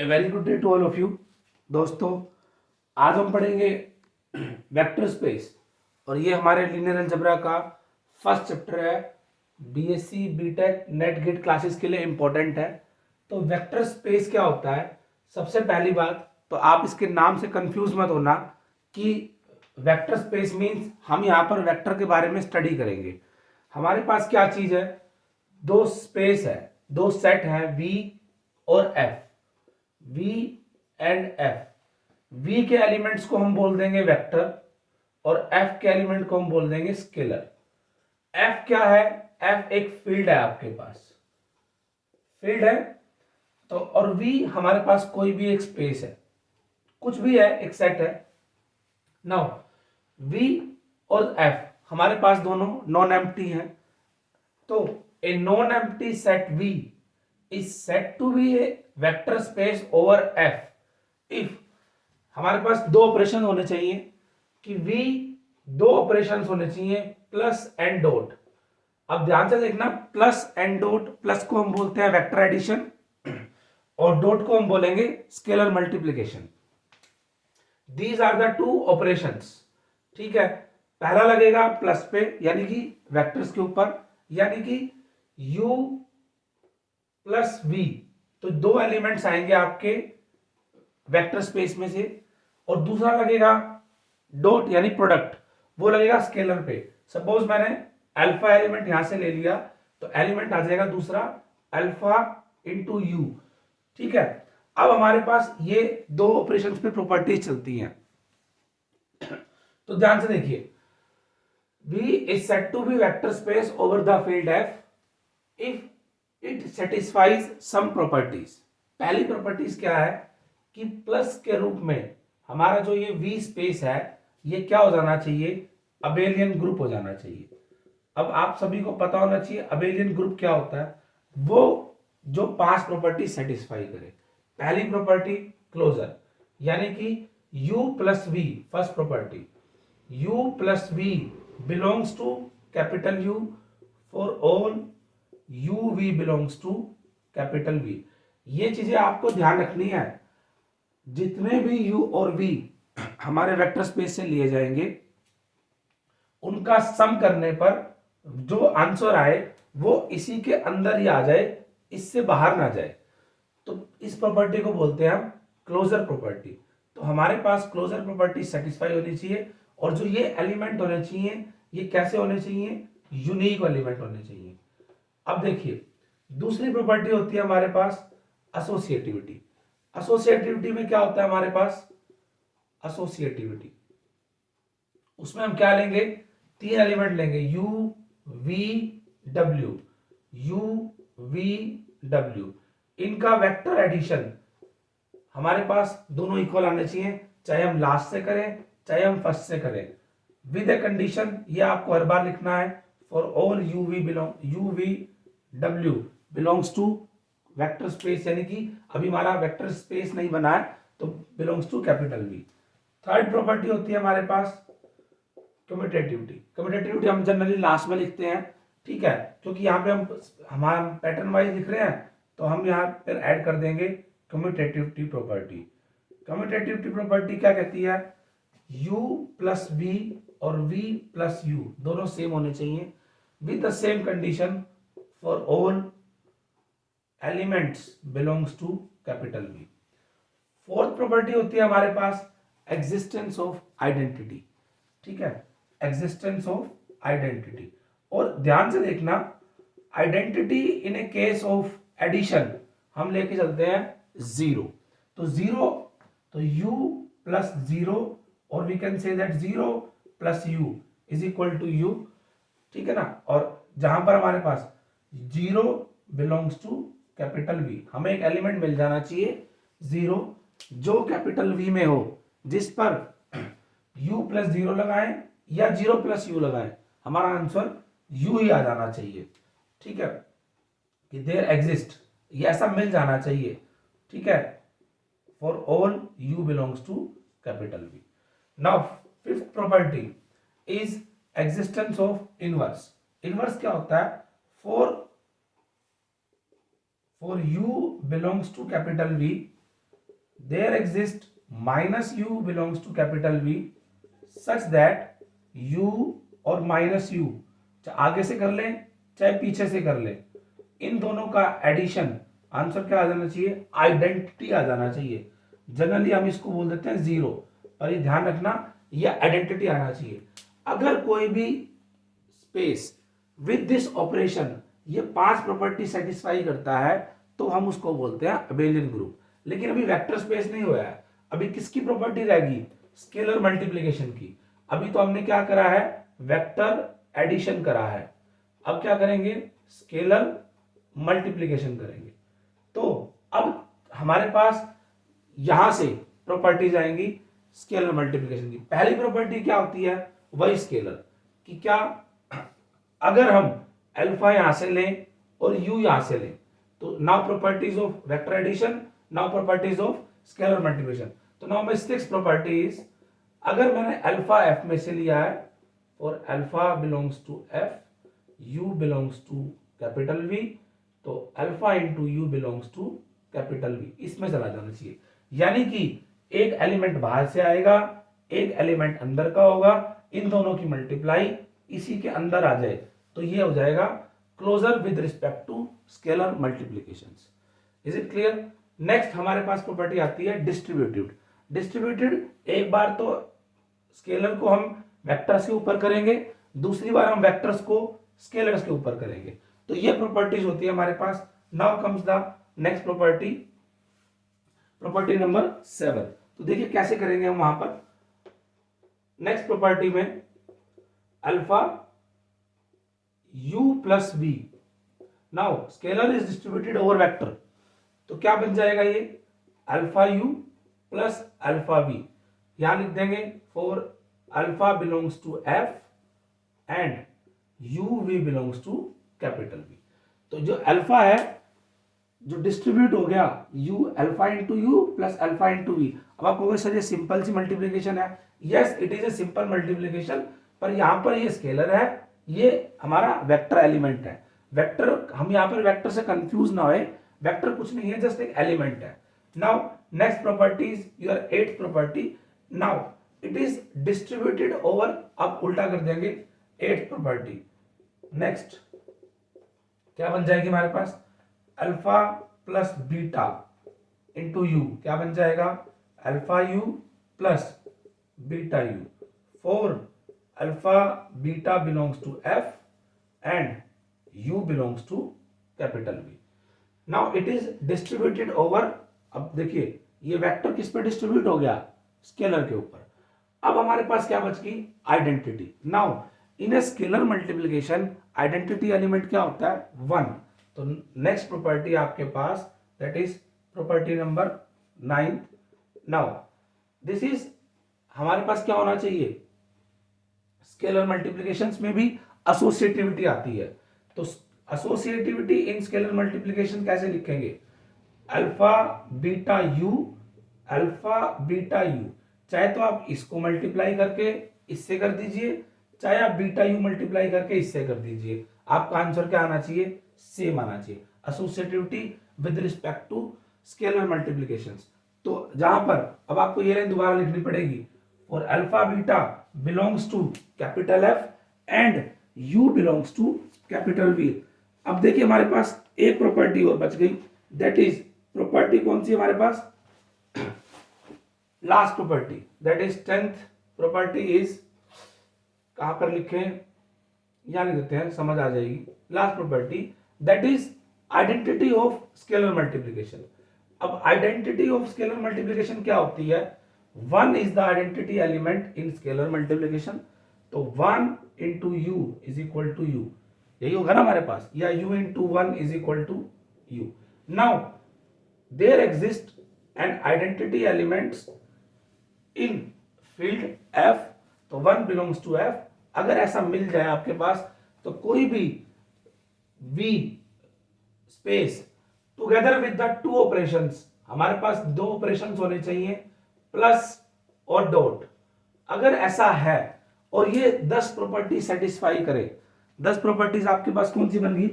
A very good day to all of you. दोस्तों, आज हम पढ़ेंगे वेक्टर स्पेस और ये हमारे लीनियर अलजेब्रा का फर्स्ट चैप्टर है। BSc BTech NET GATE classes के लिए इम्पोर्टेंट है। तो वेक्टर स्पेस क्या होता है? सबसे पहली बात तो आप इसके नाम से कंफ्यूज मत होना कि वेक्टर स्पेस मीन्स हम यहाँ पर वेक्टर के बारे में स्टडी करेंगे। हमारे पास क्या चीज है? दो स्पेस है, दो सेट है वी और F. V and F. V के एलिमेंट्स को हम बोल देंगे वेक्टर और एफ के एलिमेंट को हम बोल देंगे स्केलर। एफ क्या है? एफ एक फील्ड है, आपके पास फील्ड है। तो और वी हमारे पास कोई भी एक स्पेस है, कुछ भी है, एक सेट है। नाउ वी और एफ हमारे पास दोनों नॉन एम्प्टी हैं। तो a non empty set V is set to be a vector space over F if हमारे पास दो ऑपरेशन होने चाहिए कि वी दो ऑपरेशन होने चाहिए प्लस एंड डॉट। अब ध्यान से देखना, प्लस एंड डॉट, प्लस को हम बोलते हैं वेक्टर एडिशन और डॉट को हम बोलेंगे scalar multiplication. These are the two operations. ठीक है, पहला लगेगा प्लस पे यानी कि वेक्टर्स के ऊपर, यानी कि u प्लस v। तो दो एलिमेंट्स आएंगे आपके वेक्टर स्पेस में से। और दूसरा लगेगा डॉट यानी प्रोडक्ट, वो लगेगा स्केलर पे। सपोज मैंने अल्फा एलिमेंट यहां से ले लिया तो एलिमेंट आ जाएगा दूसरा अल्फा इंटू यू। ठीक है, अब हमारे पास ये दो ऑपरेशंस पे प्रॉपर्टीज चलती हैं। तो ध्यान से देखिए, V is said to be vector space over the field F if it satisfies some properties। पहली प्रॉपर्टीज क्या है कि प्लस के रूप में हमारा जो ये V स्पेस है ये क्या हो जाना चाहिए? अबेलियन ग्रुप हो जाना चाहिए। अब आप सभी को पता होना चाहिए अबेलियन ग्रुप क्या होता है। वो जो पांच प्रॉपर्टी सेटिस्फाई करे। पहली प्रॉपर्टी क्लोजर, यानी कि U plus V, first property U plus V belongs to capital U for all U V belongs to capital V। ये चीजें आपको ध्यान रखनी है। जितने भी U और V हमारे वेक्टर स्पेस से लिए जाएंगे उनका सम करने पर जो आंसर आए वो इसी के अंदर ही आ जाए, इससे बाहर ना जाए। तो इस प्रॉपर्टी को बोलते हैं हम क्लोजर प्रॉपर्टी। तो हमारे पास क्लोजर प्रॉपर्टी सेटिस्फाई होनी चाहिए और जो ये एलिमेंट होने चाहिए ये कैसे होने चाहिए? यूनिक एलिमेंट होने चाहिए। अब देखिए, दूसरी प्रॉपर्टी होती है हमारे पास एसोसिएटिविटी। एसोसिएटिविटी में क्या होता है हमारे पास? एसोसिएटिविटी उसमें हम क्या लेंगे? तीन एलिमेंट लेंगे, U V W। U V W इनका वेक्टर एडिशन हमारे पास दोनों इक्वल आने चाहिए, चाहे हम लास्ट से करें चाहे हम फर्स्ट से करें, विद ए कंडीशन। ये आपको हर बार लिखना है, for all U V W belongs to vector space, यानी कि अभी हमारा वेक्टर स्पेस नहीं बना है तो belongs to capital V. Third property होती है हमारे पास कम्यूटेटिविटी। कम्यूटेटिविटी हम जनरली लास्ट में लिखते हैं, ठीक है, क्योंकि यहाँ पे हम हमारा पैटर्न वाइज लिख रहे हैं तो हम यहाँ पर ऐड कर देंगे कम्यूटेटिविटी प्रॉपर्टी। कम्यूटेटिविटी प्रॉपर्टी क्या कहती है? u प्लस v और v प्लस u दोनों सेम होने चाहिए with the same condition for all elements belongs to capital V। Fourth property होती है हमारे पास एग्जिस्टेंस ऑफ आइडेंटिटी। ठीक है, एग्जिस्टेंस ऑफ आइडेंटिटी। और ध्यान से देखना, identity in a case of addition हम लेके चलते हैं जीरो। तो जीरो तो u प्लस जीरो और we can say that zero plus u is equal to u। ठीक है ना, और जहां पर हमारे पास zero belongs to capital V, हमें एक एलिमेंट मिल जाना चाहिए जीरो जो कैपिटल V में हो, जिस पर u प्लस जीरो लगाएं या जीरो प्लस u लगाएं, हमारा आंसर u ही आ जाना चाहिए। ठीक है, कि देयर एग्जिस्ट, ये ऐसा मिल जाना चाहिए। ठीक है, for all u belongs to capital V। Now fifth property is existence of inverse. Inverse क्या होता है? For u belongs to capital V there exist minus U belongs to capital V such that U और minus U आगे से कर लें चाहे पीछे से कर लें, इन दोनों का एडिशन आंसर क्या आ जाना चाहिए, आइडेंटिटी आ जाना चाहिए। जनरली हम इसको बोल देते हैं जीरो, पर ये ध्यान रखना ये आइडेंटिटी आना चाहिए। अगर कोई भी स्पेस विद दिस ऑपरेशन ये 5 प्रॉपर्टी सेटिस्फाई करता है तो हम उसको बोलते हैं अबेलियन ग्रुप। लेकिन अभी वेक्टर स्पेस नहीं हुआ है, अभी किसकी प्रॉपर्टी रहेगी, स्केलर मल्टीप्लिकेशन की। अभी तो हमने क्या करा है, वेक्टर एडिशन करा है, अब क्या करेंगे, स्केलर मल्टीप्लिकेशन करेंगे। तो अब हमारे पास यहां से प्रॉपर्टीज आएंगी स्केलर मल्टीप्लिकेशन की। पहली प्रॉपर्टी क्या होती है, वही स्केलर कि क्या, अगर हम अल्फा यहां से लें और यू यहां से लें तो now properties of vector addition, now properties of scalar multiplication. तो नाउ माय सिक्स प्रॉपर्टीज, अगर मैंने अल्फा एफ में से लिया है और alpha belongs to f, u belongs to capital V, तो alpha into u belongs to capital V, इसमें चला जाना चाहिए। यानी कि एक एलिमेंट बाहर से आएगा, एक एलिमेंट अंदर का होगा, इन दोनों की मल्टीप्लाई इसी के अंदर आ जाए तो ये हो जाएगा closure with respect to scalar multiplications. Is it clear. Next हमारे पास प्रॉपर्टी आती है डिस्ट्रीब्यूटिव। डिस्ट्रीब्यूटेड, एक बार तो स्केलर को हम वेक्टर्स के ऊपर करेंगे, दूसरी बार हम वेक्टर्स को स्केलर्स के ऊपर करेंगे, तो ये प्रॉपर्टीज होती है हमारे पास। Now comes the next property, property number 7। तो देखिए कैसे करेंगे हम वहां पर। नेक्स्ट प्रॉपर्टी में alpha u plus v, now scalar is distributed over vector, तो क्या बन जाएगा ये, alpha u plus alpha v। यहां लिख देंगे for alpha belongs to f and u v belongs to capital V। तो जो अल्फा है जो डिस्ट्रीब्यूट हो गया u, alpha into U plus alpha into V. अब आप कहोगे सर ये सिंपल सी मल्टीप्लीकेशन है, yes it is a simple multiplication, पर यहां पर ये स्केलर है, ये हमारा वेक्टर एलिमेंट है। वेक्टर, हम यहां पर वेक्टर से कंफ्यूज ना होए, वेक्टर कुछ नहीं है, जस्ट एक एलिमेंट है। Now next property is your eighth property, now it is distributed over, आप उल्टा कर देंगे एट्थ प्रॉपर्टी। नेक्स्ट क्या बन जाएगी हमारे पास, alpha plus beta into u, क्या बन जाएगा, alpha u plus beta u for alpha beta belongs to f and you belongs to capital V. Now it is distributed over, अब देखिए ये वेक्टर किस पे डिस्ट्रीब्यूट हो गया, स्केलर के ऊपर। अब हमारे पास क्या बच गई, identity. Now in a scalar multiplication identity element क्या होता है, 1। तो नेक्स्ट प्रॉपर्टी आपके पास that is property number 9। Now this is, हमारे पास क्या होना चाहिए, स्केलर मल्टीप्लिकेशंस में भी एसोसिएटिविटी आती है, तो एसोसिएटिविटी इन स्केलर मल्टीप्लिकेशन कैसे लिखेंगे, alpha beta you, alpha beta you, चाहे तो आप इसको मल्टीप्लाई करके इससे कर दीजिए, चाहे आप बीटा यू मल्टीप्लाई करके इससे कर दीजिए, आपका आंसर क्या आना चाहिए, सेम आना चाहिए। Associativity with respect to scalar multiplications. तो जहां पर अब आपको ये लाइन दोबारा लिखनी पड़ेगी, और alpha beta belongs to capital F and you belongs to capital V. अब देखिए हमारे पास एक प्रॉपर्टी और बच गई, दैट इज प्रॉपर्टी कौन सी हमारे पास, last property, that is 10th property is, कहां पर लिखें, यहां लिख देते हैं, समझ आ जाएगी। Last property that is identity of scalar multiplication. अब आइडेंटिटी ऑफ स्केलर मल्टीप्लिकेशन क्या होती है, 1 is the identity element in scalar multiplication, तो 1 into U is equal to U, यही होगा ना हमारे पास, या u into 1 is equal to U. Now there exist an identity elements in field f, तो 1 बिलोंग्स टू f। अगर ऐसा मिल जाए आपके पास तो कोई भी v space together with the two operations, हमारे पास दो ऑपरेशंस होने चाहिए प्लस और डॉट, अगर ऐसा है और ये 10 प्रॉपर्टी सेटिस्फाई करे, 10 प्रॉपर्टीज आपके पास कौन सी बन गई,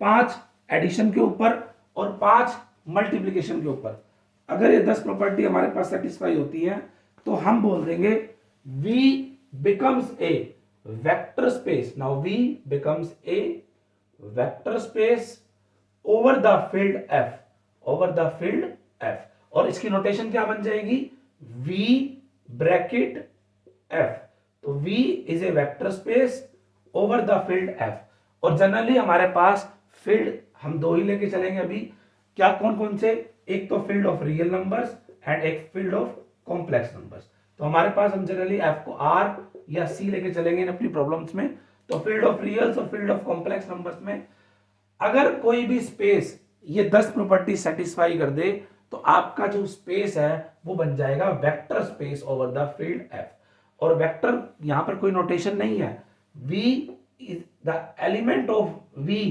5 एडिशन के ऊपर और 5 मल्टीप्लिकेशन के ऊपर। अगर ये 10 प्रॉपर्टी हमारे पास सेटिस्फाई होती है तो हम बोल देंगे V becomes a vector space. Now V becomes a vector space over the field F. Over the field F. और इसकी नोटेशन क्या बन जाएगी? V bracket F. तो V is a vector space over the field F. और generally हमारे पास field हम दो ही लेके चलेंगे अभी। क्या कौन कौन से? एक तो field of real numbers and एक फील्ड ऑफ कॉम्प्लेक्स नंबर्स। तो हमारे पास हम जनरली एफ को आर या सी लेके चलेंगे अपनी प्रॉब्लम्स में। तो फील्ड ऑफ रियल्स और फील्ड ऑफ कॉम्प्लेक्स नंबर्स में अगर कोई भी स्पेस ये 10 प्रॉपर्टी सेटिस्फाई कर दे तो आपका जो स्पेस है वो बन जाएगा vector space over the field F. और वेक्टर यहां पर कोई नोटेशन नहीं है। V is the element of V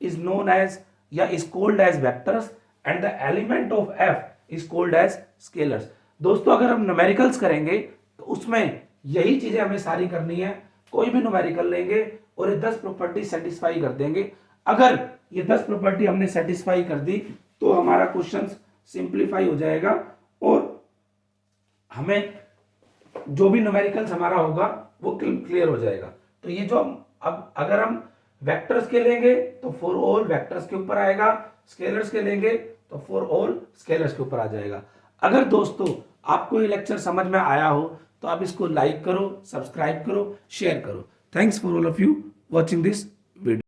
is known as या is called as vectors and the element of F is called as scalars। दोस्तों अगर हम न्यूमेरिकल्स करेंगे तो उसमें यही चीजें हमें सारी करनी है। कोई भी न्यूमेरिकल लेंगे और ये 10 प्रॉपर्टी सेटिस्फाई कर देंगे। अगर ये 10 प्रॉपर्टी हमने सेटिस्फाई कर दी तो हमारा क्वेश्चन सिंप्लीफाई हो जाएगा और हमें जो भी न्यूमेरिकल्स हमारा होगा वो क्लियर हो जाएगा। तो ये जो अब अगर हम वेक्टर्स के लेंगे तो फॉर ऑल वेक्टर्स के ऊपर आएगा, स्केलर्स के लेंगे तो फॉर ऑल स्केलर्स के ऊपर आ जाएगा। अगर दोस्तों आपको ये लेक्चर समझ में आया हो तो आप इसको लाइक करो, सब्सक्राइब करो, शेयर करो। Thanks for all of you watching this video.